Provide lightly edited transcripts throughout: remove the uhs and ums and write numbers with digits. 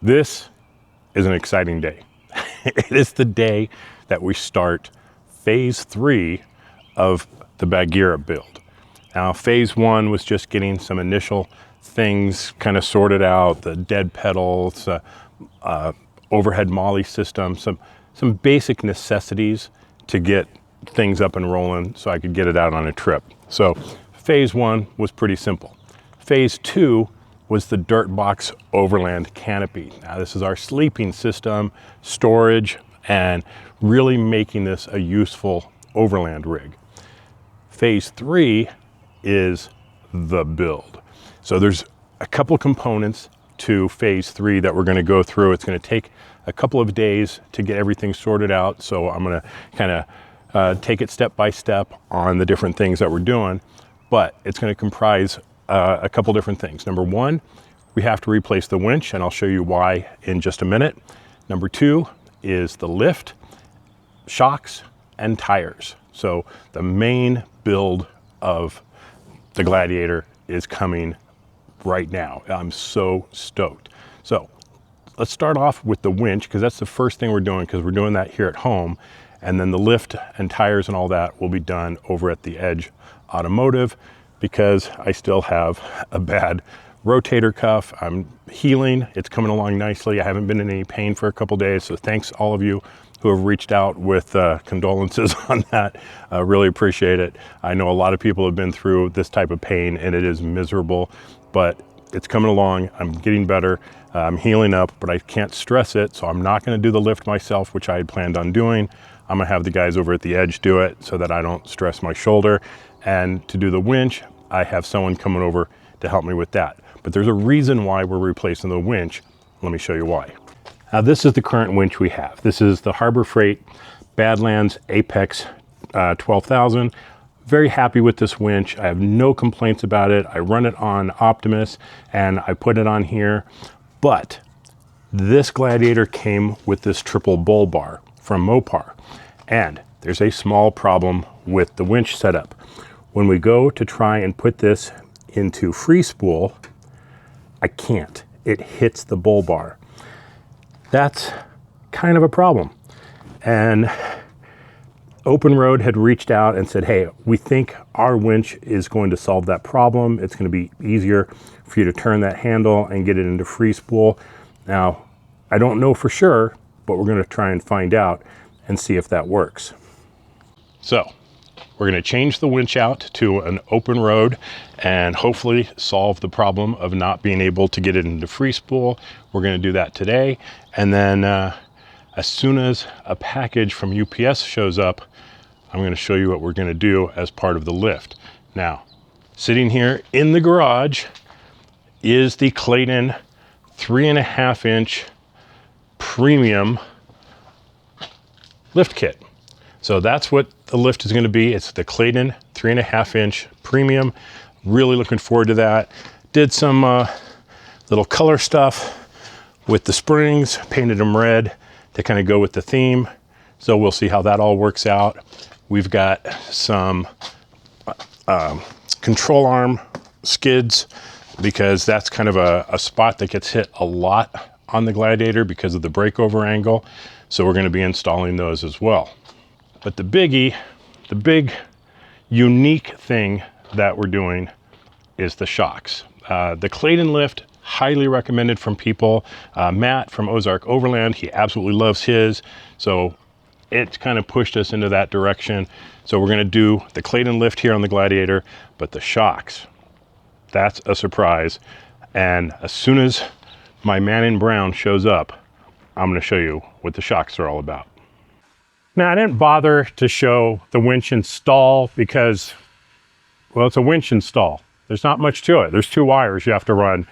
This is an exciting day. It is the day that we start phase 3 of the Bagheera build. Now, phase 1 was just getting some initial things kind of sorted out, the dead pedals, overhead molly system, some basic necessities to get things up and rolling so I could get it out on a trip. So phase 1 was pretty simple. Phase 2 was the dirt box Overland canopy. Now this is our sleeping system, storage, and really making this a useful Overland rig. Phase 3 is the build. So there's a couple components to phase 3 that we're going to go through. It's going to take a couple of days to get everything sorted out. So I'm going to kind of take it step by step on the different things that we're doing, but it's going to comprise a couple different things. Number 1, we have to replace the winch, and I'll show you why in just a minute. Number 2 is the lift, shocks, and tires. So the main build of the Gladiator is coming right now. I'm so stoked. So let's start off with the winch, because that's the first thing we're doing, because we're doing that here at home. And then the lift and tires and all that will be done over at the Edge Automotive, because I still have a bad rotator cuff. I'm healing. It's coming along nicely. I haven't been in any pain for a couple days. So thanks all of you who have reached out with condolences on that. Really appreciate it. I know a lot of people have been through this type of pain and it is miserable, but it's coming along. I'm getting better. I'm healing up, but I can't stress it. So I'm not going to do the lift myself, which I had planned on doing. I'm going to have the guys over at the Edge do it so that I don't stress my shoulder. And to do the winch, I have someone coming over to help me with that. But there's a reason why we're replacing the winch. Let me show you why. Now, this is the current winch we have. This is the Harbor Freight Badlands Apex 12,000. Very happy with this winch. I have no complaints about it. I run it on Optimus and I put it on here. But this Gladiator came with this triple bull bar from Mopar. And there's a small problem with the winch setup. When we go to try and put this into free spool, I can't. It hits the bull bar. That's kind of a problem. And OpenRoad had reached out and said, hey, we think our winch is going to solve that problem. It's going to be easier for you to turn that handle and get it into free spool. Now, I don't know for sure, but we're going to try and find out and see if that works. So we're going to change the winch out to an OpenRoad and hopefully solve the problem of not being able to get it into free spool. We're going to do that today. And then as soon as a package from UPS shows up, I'm going to show you what we're going to do as part of the lift. Now, sitting here in the garage is the Clayton 3.5-inch premium lift kit. So that's what the lift is going to be. It's the Clayton 3.5-inch premium. Really looking forward to that. Did some little color stuff with the springs, painted them red to kind of go with the theme. So we'll see how that all works out. We've got some control arm skids, because that's kind of a spot that gets hit a lot on the Gladiator because of the breakover angle. So we're going to be installing those as well. But the biggie, the big unique thing that we're doing is the shocks. The Clayton lift, highly recommended from people. Matt from Ozark Overland, he absolutely loves his. So it's kind of pushed us into that direction. So we're going to do the Clayton lift here on the Gladiator, but the shocks, that's a surprise. And as soon as my man in brown shows up, I'm going to show you what the shocks are all about. Now, I didn't bother to show the winch install because, well, it's a winch install. There's not much to it. There's 2 wires you have to run.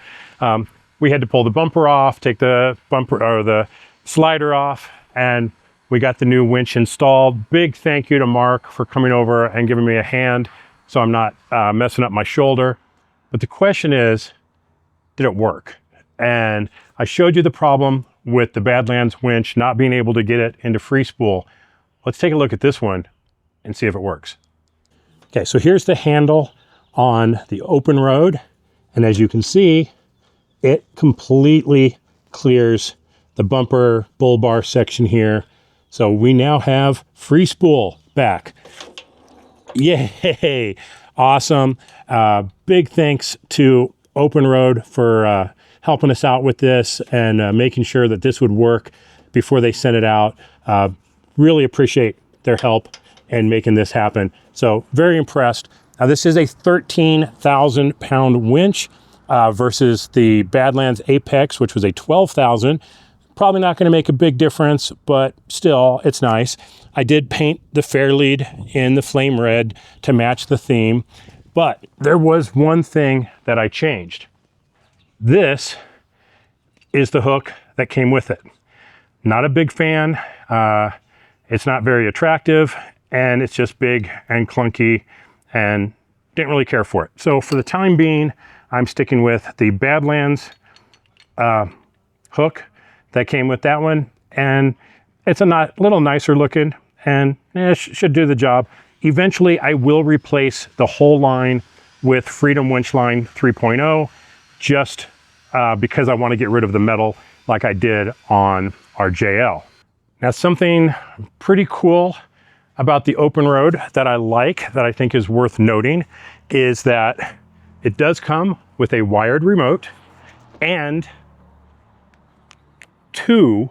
We had to pull the bumper off, take the bumper or the slider off, and we got the new winch installed. Big thank you to Mark for coming over and giving me a hand so I'm not messing up my shoulder. But the question is, did it work? And I showed you the problem with the Badlands winch not being able to get it into free spool. Let's take a look at this one and see if it works. Okay, so here's the handle on the OpenRoad. And as you can see, it completely clears the bumper bull bar section here. So we now have free spool back. Yay! Awesome. Big thanks to OpenRoad for helping us out with this and making sure that this would work before they sent it out. Really appreciate their help in making this happen. So very impressed. Now this is a 13,000 pound winch versus the Badlands Apex, which was a 12,000. Probably not going to make a big difference, but still, it's nice. I did paint the fairlead in the flame red to match the theme, but there was one thing that I changed. This is the hook that came with it. Not a big fan. It's not very attractive, and it's just big and clunky, and didn't really care for it. So for the time being, I'm sticking with the Badlands hook that came with that one, and it's a little nicer looking, and should do the job. Eventually, I will replace the whole line with Freedom Winch Line 3.0, just because I want to get rid of the metal like I did on our JL. Now, something pretty cool about the OpenRoad that I like, that I think is worth noting, is that it does come with a wired remote and 2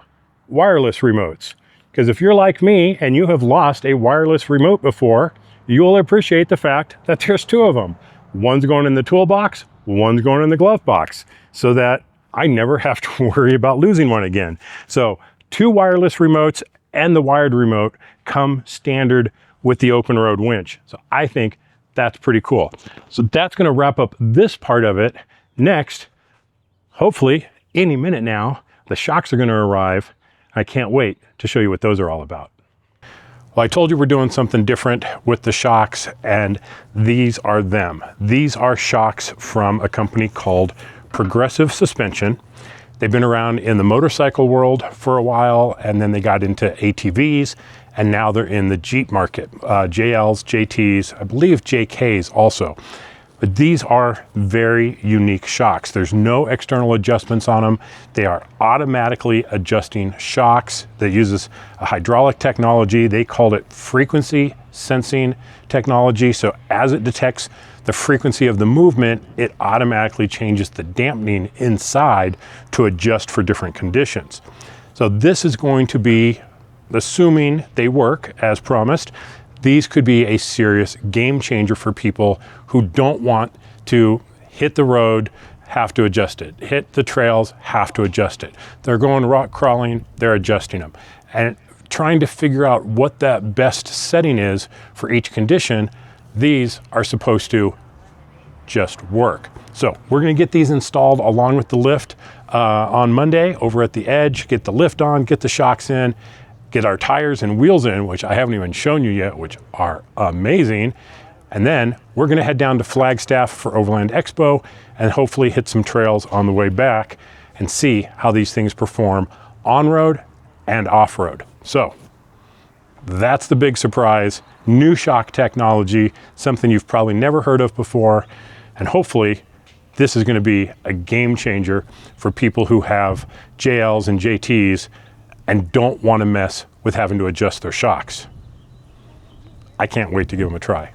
wireless remotes. Because if you're like me and you have lost a wireless remote before, you'll appreciate the fact that there's 2 of them. One's going in the toolbox, one's going in the glove box, so that I never have to worry about losing one again. So 2 wireless remotes and the wired remote come standard with the OpenRoad winch. So I think that's pretty cool. So that's going to wrap up this part of it. Next, hopefully any minute now, the shocks are going to arrive. I can't wait to show you what those are all about. Well, I told you we're doing something different with the shocks, and these are them. These are shocks from a company called Progressive Suspension. They've been around in the motorcycle world for a while, and then they got into ATVs, and now they're in the Jeep market. JLs, JTs, I believe JKs also. But these are very unique shocks. There's no external adjustments on them. They are automatically adjusting shocks that uses a hydraulic technology. They called it frequency sensing technology. So as it detects the frequency of the movement, it automatically changes the dampening inside to adjust for different conditions. So this is going to be, assuming they work as promised, these could be a serious game changer for people who don't want to hit the road, have to adjust it. Hit the trails, have to adjust it. They're going rock crawling, they're adjusting them. And trying to figure out what that best setting is for each condition, these are supposed to just work. So we're gonna get these installed along with the lift on Monday over at the Edge, get the lift on, get the shocks in, get our tires and wheels in, which I haven't even shown you yet, which are amazing. And then we're gonna head down to Flagstaff for Overland Expo and hopefully hit some trails on the way back and see how these things perform on-road and off-road. So that's the big surprise. New shock technology, something you've probably never heard of before. And hopefully this is gonna be a game changer for people who have JLs and JTs and don't want to mess with having to adjust their shocks. I can't wait to give them a try.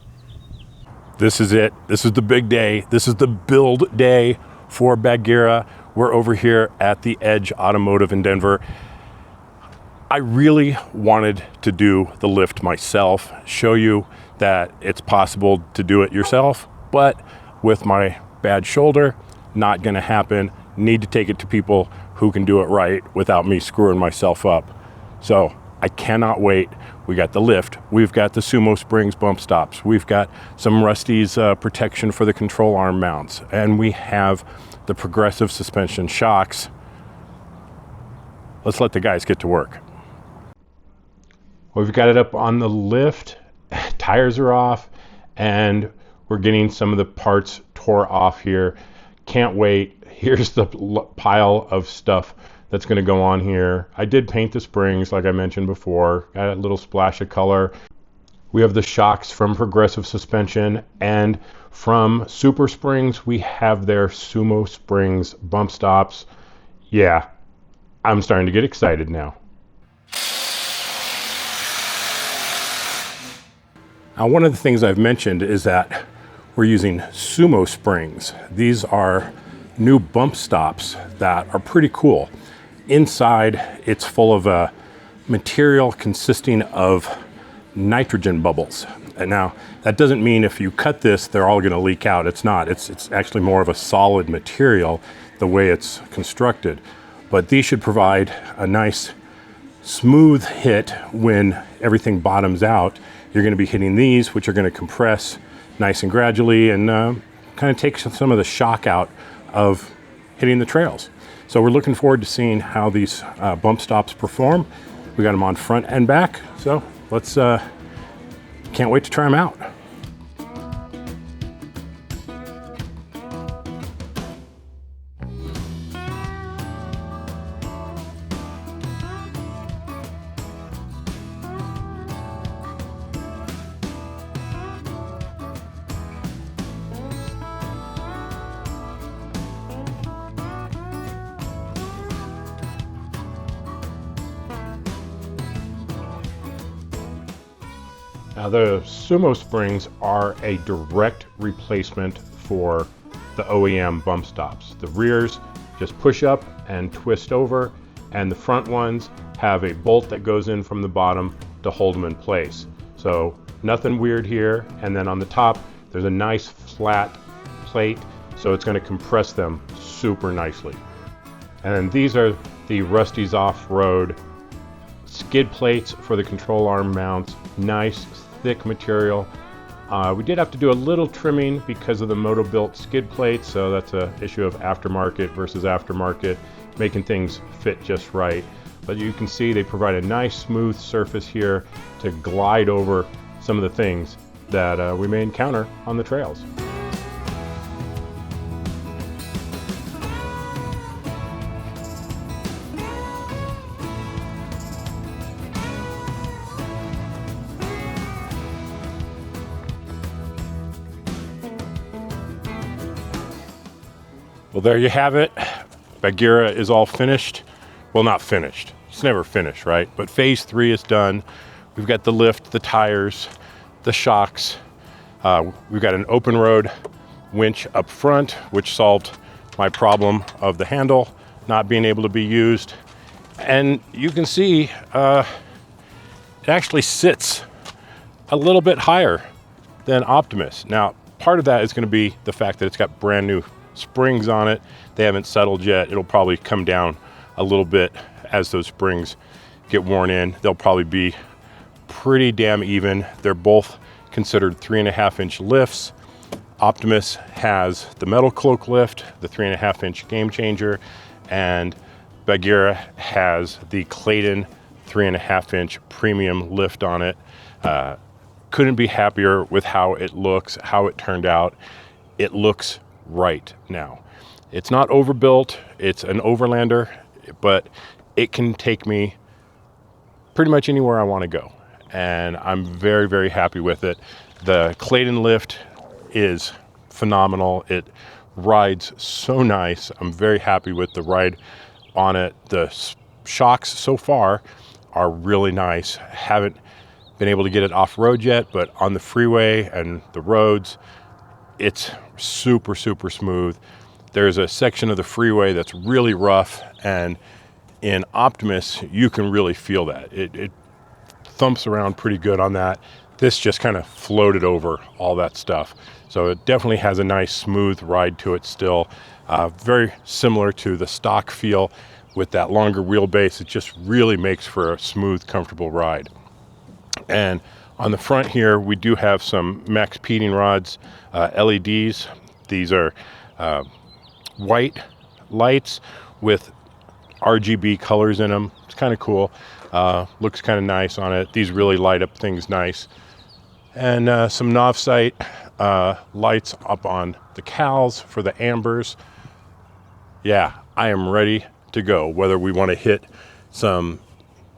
This is it. This is the big day. This is the build day for Bagheera. We're over here at the Edge Automotive in Denver. I really wanted to do the lift myself, show you that it's possible to do it yourself, but with my bad shoulder, not gonna happen. Need to take it to people who can do it right without me screwing myself up. So I cannot wait. We got the lift. We've got the Sumo Springs bump stops. We've got some Rusty's protection for the control arm mounts. And we have the Progressive Suspension shocks. Let's let the guys get to work. We've got it up on the lift. Tires are off, and we're getting some of the parts tore off here. Can't wait. Here's the pile of stuff that's going to go on here. I did paint the springs like I mentioned before. Got a little splash of color. We have the shocks from Progressive Suspension, and from Super Springs we have their Sumo Springs bump stops. Yeah, I'm starting to get excited now. Now, one of the things I've mentioned is that we're using Sumo Springs. These are new bump stops that are pretty cool. Inside, it's full of a material consisting of nitrogen bubbles. And now, that doesn't mean if you cut this, they're all gonna leak out. It's not. It's actually more of a solid material the way it's constructed. But these should provide a nice smooth hit when everything bottoms out. You're gonna be hitting these, which are gonna compress nice and gradually and kind of take some of the shock out of hitting the trails. So we're looking forward to seeing how these bump stops perform. We got them on front and back, so let's, can't wait to try them out. Now, the Sumo Springs are a direct replacement for the OEM bump stops. The rears just push up and twist over, and the front ones have a bolt that goes in from the bottom to hold them in place. So nothing weird here. And then on the top, there's a nice flat plate, so it's going to compress them super nicely. And then these are the Rusty's Offroad skid plates for the control arm mounts. Nice thick material. We did have to do a little trimming because of the Motobilt skid plates, so that's an issue of aftermarket versus aftermarket, making things fit just right. But you can see they provide a nice smooth surface here to glide over some of the things that we may encounter on the trails. Well, there you have it. Bagheera is all finished. Well, not finished. It's never finished, right? But phase 3 is done. We've got the lift, the tires, the shocks. We've got an OpenRoad winch up front, which solved my problem of the handle not being able to be used. And you can see it actually sits a little bit higher than Optimus. Now, part of that is going to be the fact that it's got brand new springs on it. They haven't settled yet. It'll probably come down a little bit as those springs get worn in. They'll probably be pretty damn even. They're both considered 3.5-inch lifts. Optimus has the metal cloak lift, the 3.5-inch game changer, and Bagheera has the Clayton 3.5-inch premium lift on it. Couldn't be happier with how it looks, how it turned out. It looks right now. It's not overbuilt, it's an Overlander, but it can take me pretty much anywhere I want to go. And I'm very, very happy with it. The Clayton lift is phenomenal. It rides so nice. I'm very happy with the ride on it. The shocks so far are really nice. Haven't been able to get it off-road yet, but on the freeway and the roads, it's super, super smooth. There's a section of the freeway that's really rough, and in Optimus, you can really feel that. It thumps around pretty good on that. This just kind of floated over all that stuff. So it definitely has a nice smooth ride to it still. Very similar to the stock feel with that longer wheelbase. It just really makes for a smooth, comfortable ride. And on the front here, we do have some max peating rods, LEDs. These are white lights with RGB colors in them. It's kind of cool. Looks kind of nice on it. These really light up things nice. And some Novsight lights up on the cowls for the ambers. Yeah, I am ready to go, whether we want to hit some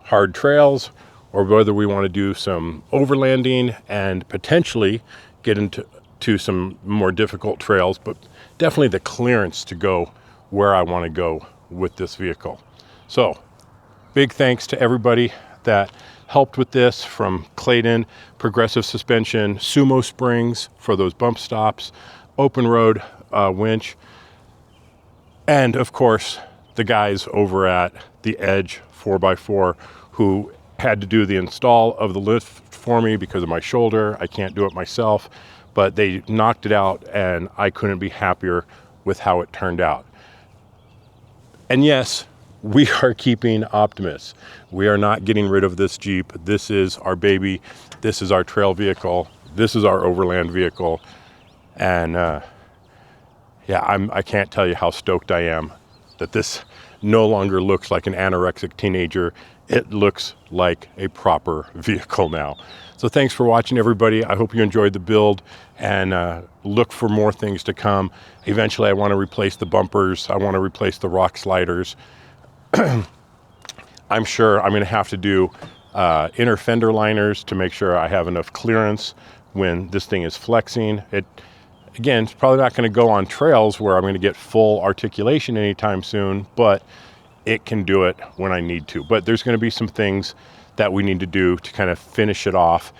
hard trails or whether we want to do some overlanding and potentially get into some more difficult trails, but definitely the clearance to go where I want to go with this vehicle. So big thanks to everybody that helped with this, from Clayton, Progressive Suspension, Sumo Springs for those bump stops, OpenRoad Winch, and of course the guys over at the Edge 4x4 who had to do the install of the lift for me because of my shoulder. I can't do it myself, but they knocked it out and I couldn't be happier with how it turned out. And yes, we are keeping Optimus. We are not getting rid of this Jeep. This is our baby. This is our trail vehicle. This is our overland vehicle. And yeah, I can't tell you how stoked I am that this no longer looks like an anorexic teenager. It looks like a proper vehicle now. So thanks for watching, everybody. I hope you enjoyed the build, and look for more things to come. Eventually, I want to replace the bumpers. I want to replace the rock sliders. I'm sure I'm going to have to do inner fender liners to make sure I have enough clearance when this thing is flexing. Again, it's probably not going to go on trails where I'm going to get full articulation anytime soon, but it can do it when I need to. But there's going to be some things that we need to do to kind of finish it off.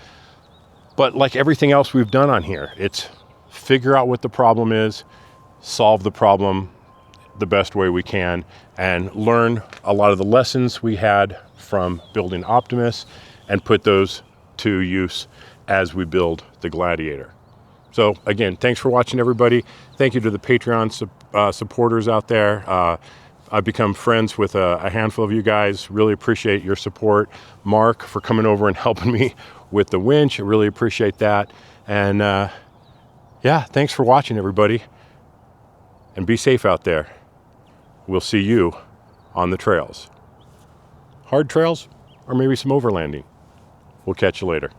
But like everything else we've done on here, it's figure out what the problem is, solve the problem the best way we can, and learn a lot of the lessons we had from building Optimus and put those to use as we build the Gladiator. So again, thanks for watching, everybody. Thank you to the Patreon supporters out there. I've become friends with a handful of you guys. Really appreciate your support. Mark, for coming over and helping me with the winch. I really appreciate that. And yeah, thanks for watching, everybody. And be safe out there. We'll see you on the trails. Hard trails, or maybe some overlanding. We'll catch you later.